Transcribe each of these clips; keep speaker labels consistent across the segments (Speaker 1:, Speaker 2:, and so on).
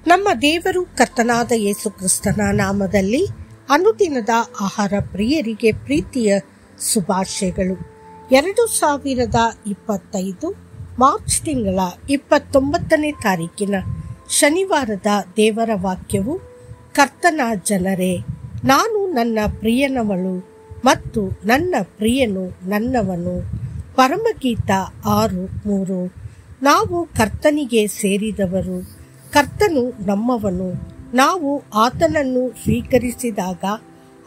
Speaker 1: ನಮ್ಮ ದೇವರು ಕರ್ತನಾದ ಯೇಸು ಕ್ರಿಸ್ತನ ನಾಮದಲ್ಲಿ ಅನುದಿನದ ಆಹಾರ ಪ್ರಿಯರಿಗೆ ಪ್ರೀತಿಯ ಶುಭಾಶಯಗಳು. 2025 ಮಾರ್ಚ್ ತಿಂಗಳ 29ನೇ ತಾರೀಕಿನ ಶನಿವಾರದ ದೇವರ ವಾಕ್ಯವು, ಕರ್ತನ ಜನರೇ, ನಾನು ನನ್ನ ಪ್ರಿಯನವಳು ಮತ್ತು ನನ್ನ ಪ್ರಿಯನು ನನ್ನವನು. ಪರಮಗೀತ 6:3. ನಾವು ಕರ್ತನಿಗೆ ಸೇರಿದವರು, ಕರ್ತನು ನಮ್ಮವನು. ನಾವು ಆತನನ್ನು ಸ್ವೀಕರಿಸಿದಾಗ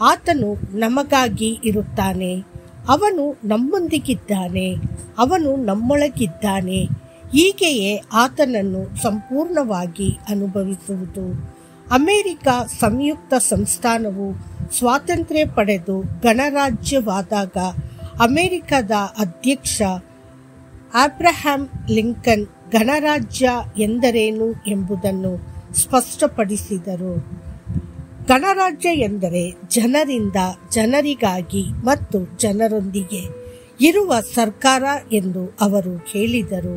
Speaker 1: ಆತನು ನಮಗಾಗಿ ಇರುತ್ತಾನೆ. ಅವನು ನಮ್ಮೊಂದಿಗಿದ್ದಾನೆ, ಅವನು ನಮ್ಮೊಳಗಿದ್ದಾನೆ. ಹೀಗೆಯೇ ಆತನನ್ನು ಸಂಪೂರ್ಣವಾಗಿ ಅನುಭವಿಸುವುದು. ಅಮೆರಿಕ ಸಂಯುಕ್ತ ಸಂಸ್ಥಾನವು ಸ್ವಾತಂತ್ರ್ಯ ಪಡೆದು ಗಣರಾಜ್ಯವಾದಾಗ ಅಮೆರಿಕದ ಅಧ್ಯಕ್ಷ ಅಬ್ರಹಾಂ ಲಿಂಕನ್ ಗಣರಾಜ್ಯ ಎಂದರೇನು ಎಂಬುದನ್ನು ಸ್ಪಷ್ಟಪಡಿಸಿದರು. ಗಣರಾಜ್ಯ ಎಂದರೆ ಜನರಿಂದ, ಜನರಿಗಾಗಿ ಮತ್ತು ಜನರೊಂದಿಗೆ ಇರುವ ಸರ್ಕಾರ ಎಂದು ಅವರು ಹೇಳಿದರು.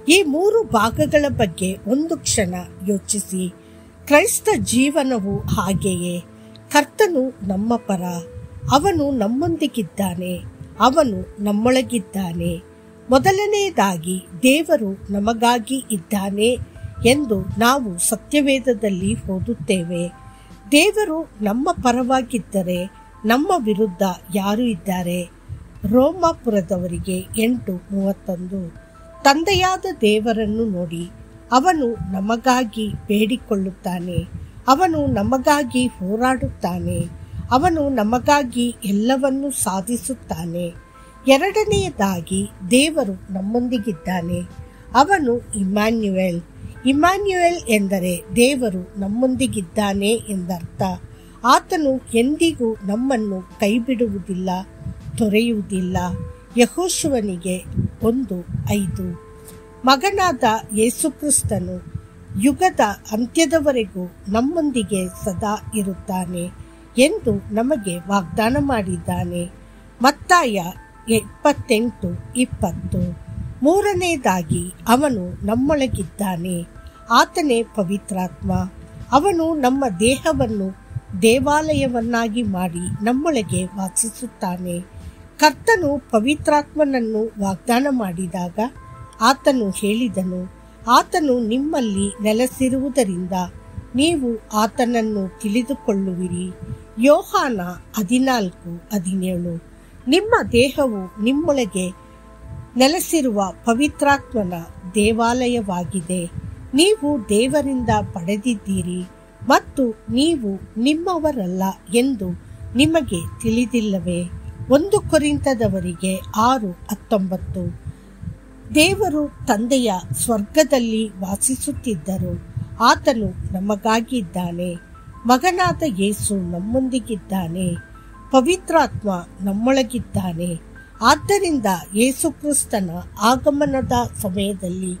Speaker 1: ಈ 3 ಭಾಗಗಳ ಬಗ್ಗೆ ಒಂದು ಕ್ಷಣ ಯೋಚಿಸಿ. ಕ್ರೈಸ್ತ ಜೀವನವು ಹಾಗೆಯೇ. ಕರ್ತನು ನಮ್ಮ ಪರ, ಅವನು ನಮ್ಮೊಂದಿಗಿದ್ದಾನೆ, ಅವನು ನಮ್ಮೊಳಗಿದ್ದಾನೆ. ಮೊದಲನೆಯದಾಗಿ, ದೇವರು ನಮಗಾಗಿ ಇದ್ದಾನೆ ಎಂದು ನಾವು ಸತ್ಯವೇದದಲ್ಲಿ ಓದುತ್ತೇವೆ. ದೇವರು ನಮ್ಮ ಪರವಾಗಿದ್ದರೆ ನಮ್ಮ ವಿರುದ್ಧ ಯಾರು ಇದ್ದಾರೆ? ರೋಮಾಪುರದವರಿಗೆ 8:31. ತಂದೆಯಾದ ದೇವರನ್ನು ನೋಡಿ, ಅವನು ನಮಗಾಗಿ ಬೇಡಿಕೊಳ್ಳುತ್ತಾನೆ, ಅವನು ನಮಗಾಗಿ ಹೋರಾಡುತ್ತಾನೆ, ಅವನು ನಮಗಾಗಿ ಎಲ್ಲವನ್ನೂ ಸಾಧಿಸುತ್ತಾನೆ. ಎರಡನೆಯದಾಗಿ, ದೇವರು ನಮ್ಮೊಂದಿಗಿದ್ದಾನೆ, ಅವನು ಇಮ್ಯಾನ್ಯುಯೆಲ್. ಇಮ್ಯಾನ್ಯುಯೆಲ್ ಎಂದರೆ ದೇವರು ನಮ್ಮೊಂದಿಗಿದ್ದಾನೆ ಎಂದರ್ಥ. ಆತನು ಎಂದಿಗೂ ನಮ್ಮನ್ನು ಕೈಬಿಡುವುದಿಲ್ಲ, ತೊರೆಯುವುದಿಲ್ಲ. ಯೆಹೋಶುವನಿಗೆ 1:5. ಮಗನಾದ ಯೇಸುಕ್ರಿಸ್ತನು ಯುಗದ ಅಂತ್ಯದವರೆಗೂ ನಮ್ಮೊಂದಿಗೆ ಸದಾ ಇರುತ್ತಾನೆ ಎಂದು ನಮಗೆ ವಾಗ್ದಾನ ಮಾಡಿದ್ದಾನೆ. ಮತ್ತಾಯ 28:20. ಮೂರನೆಯದಾಗಿ, ಅವನು ನಮ್ಮೊಳಗಿದ್ದಾನೆ. ಆತನೇ ಪವಿತ್ರಾತ್ಮ. ಅವನು ನಮ್ಮ ದೇಹವನ್ನು ದೇವಾಲಯವನ್ನಾಗಿ ಮಾಡಿ ನಮ್ಮೊಳಗೆ ವಾಸಿಸುತ್ತಾನೆ. ಕರ್ತನು ಪವಿತ್ರಾತ್ಮನನ್ನು ವಾಗ್ದಾನ ಮಾಡಿದಾಗ ಆತನು ಹೇಳಿದನು, ಆತನು ನಿಮ್ಮಲ್ಲಿ ನೆಲೆಸಿರುವುದರಿಂದ ನೀವು ಆತನನ್ನು ತಿಳಿದುಕೊಳ್ಳುವಿರಿ. ಯೋಹಾನ 14:17. ನಿಮ್ಮ ದೇಹವು ನಿಮ್ಮೊಳಗೆ ನೆಲೆಸಿರುವ ಪವಿತ್ರಾತ್ಮನ ದೇವಾಲಯವಾಗಿದೆ. ನೀವು ದೇವರಿಂದ ಪಡೆದಿದ್ದೀರಿ ಮತ್ತು ನೀವು ನಿಮ್ಮವರಲ್ಲ ಎಂದು ನಿಮಗೆ ತಿಳಿದಿಲ್ಲವೇ? 1 ಕೊರಿಂಥದವರಿಗೆ 6:19. ದೇವರು ತಂದೆಯ ಸ್ವರ್ಗದಲ್ಲಿ ವಾಸಿಸುತ್ತಿದ್ದರು, ಆತನು ನಮಗಾಗಿ ಇದ್ದಾನೆ. ಮಗನಾದ ಯೇಸು ನಮ್ಮೊಂದಿಗಿದ್ದಾನೆ, ಪವಿತ್ರಾತ್ಮ ನಮ್ಮೊಳಗಿದ್ದಾನೆ. ಆದ್ದರಿಂದ ಯೇಸುಕ್ರಿಸ್ತನ ಆಗಮನದ ಸಮಯದಲ್ಲಿ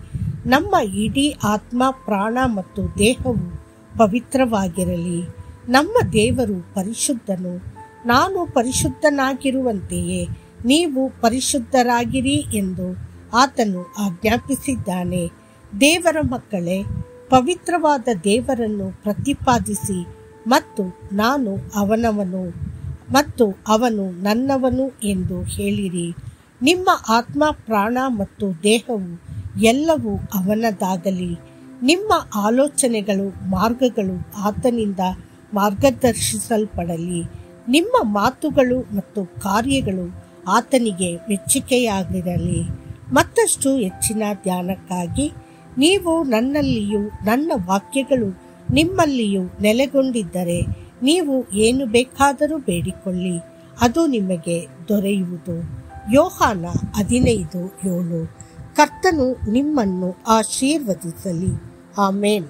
Speaker 1: ನಮ್ಮ ಇಡೀ ಆತ್ಮ, ಪ್ರಾಣ ಮತ್ತು ದೇಹವು ಪವಿತ್ರವಾಗಿರಲಿ. ನಮ್ಮ ದೇವರು ಪರಿಶುದ್ಧನು. ನಾನು ಪರಿಶುದ್ಧನಾಗಿರುವಂತೆಯೇ ನೀವು ಪರಿಶುದ್ಧರಾಗಿರಿ ಎಂದು ಆತನು ಆಜ್ಞಾಪಿಸಿದ್ದಾನೆ. ದೇವರ ಮಕ್ಕಳೇ, ಪವಿತ್ರವಾದ ದೇವರನ್ನು ಪ್ರತಿಪಾದಿಸಿ ಮತ್ತು ನಾನು ಅವನವನು ಮತ್ತು ಅವನು ನನ್ನವನು ಎಂದು ಹೇಳಿರಿ. ನಿಮ್ಮ ಆತ್ಮ, ಪ್ರಾಣ ಮತ್ತು ದೇಹವು ಎಲ್ಲವೂ ಅವನದಾಗಲಿ. ನಿಮ್ಮ ಆಲೋಚನೆಗಳು, ಮಾರ್ಗಗಳು ಆತನಿಂದ ಮಾರ್ಗದರ್ಶಿಸಲ್ಪಡಲಿ. ನಿಮ್ಮ ಮಾತುಗಳು ಮತ್ತು ಕಾರ್ಯಗಳು ಆತನಿಗೆ ಮೆಚ್ಚುಗೆಯಾಗಿರಲಿ. ಮತ್ತಷ್ಟು ಹೆಚ್ಚಿನ ಧ್ಯಾನಕ್ಕಾಗಿ ನೀವು ನನ್ನಲ್ಲಿಯೂ ನನ್ನ ವಾಕ್ಯಗಳು ನಿಮ್ಮಲ್ಲಿಯೂ ನೆಲೆಗೊಂಡಿದ್ದರೆ ನೀವು ಏನು ಬೇಕಾದರೂ ಬೇಡಿಕೊಳ್ಳಿ, ಅದು ನಿಮಗೆ ದೊರೆಯುವುದು. ಯೋಹಾನ 15:7. ಕರ್ತನು ನಿಮ್ಮನ್ನು ಆಶೀರ್ವದಿಸಲಿ. ಆಮೇನ್.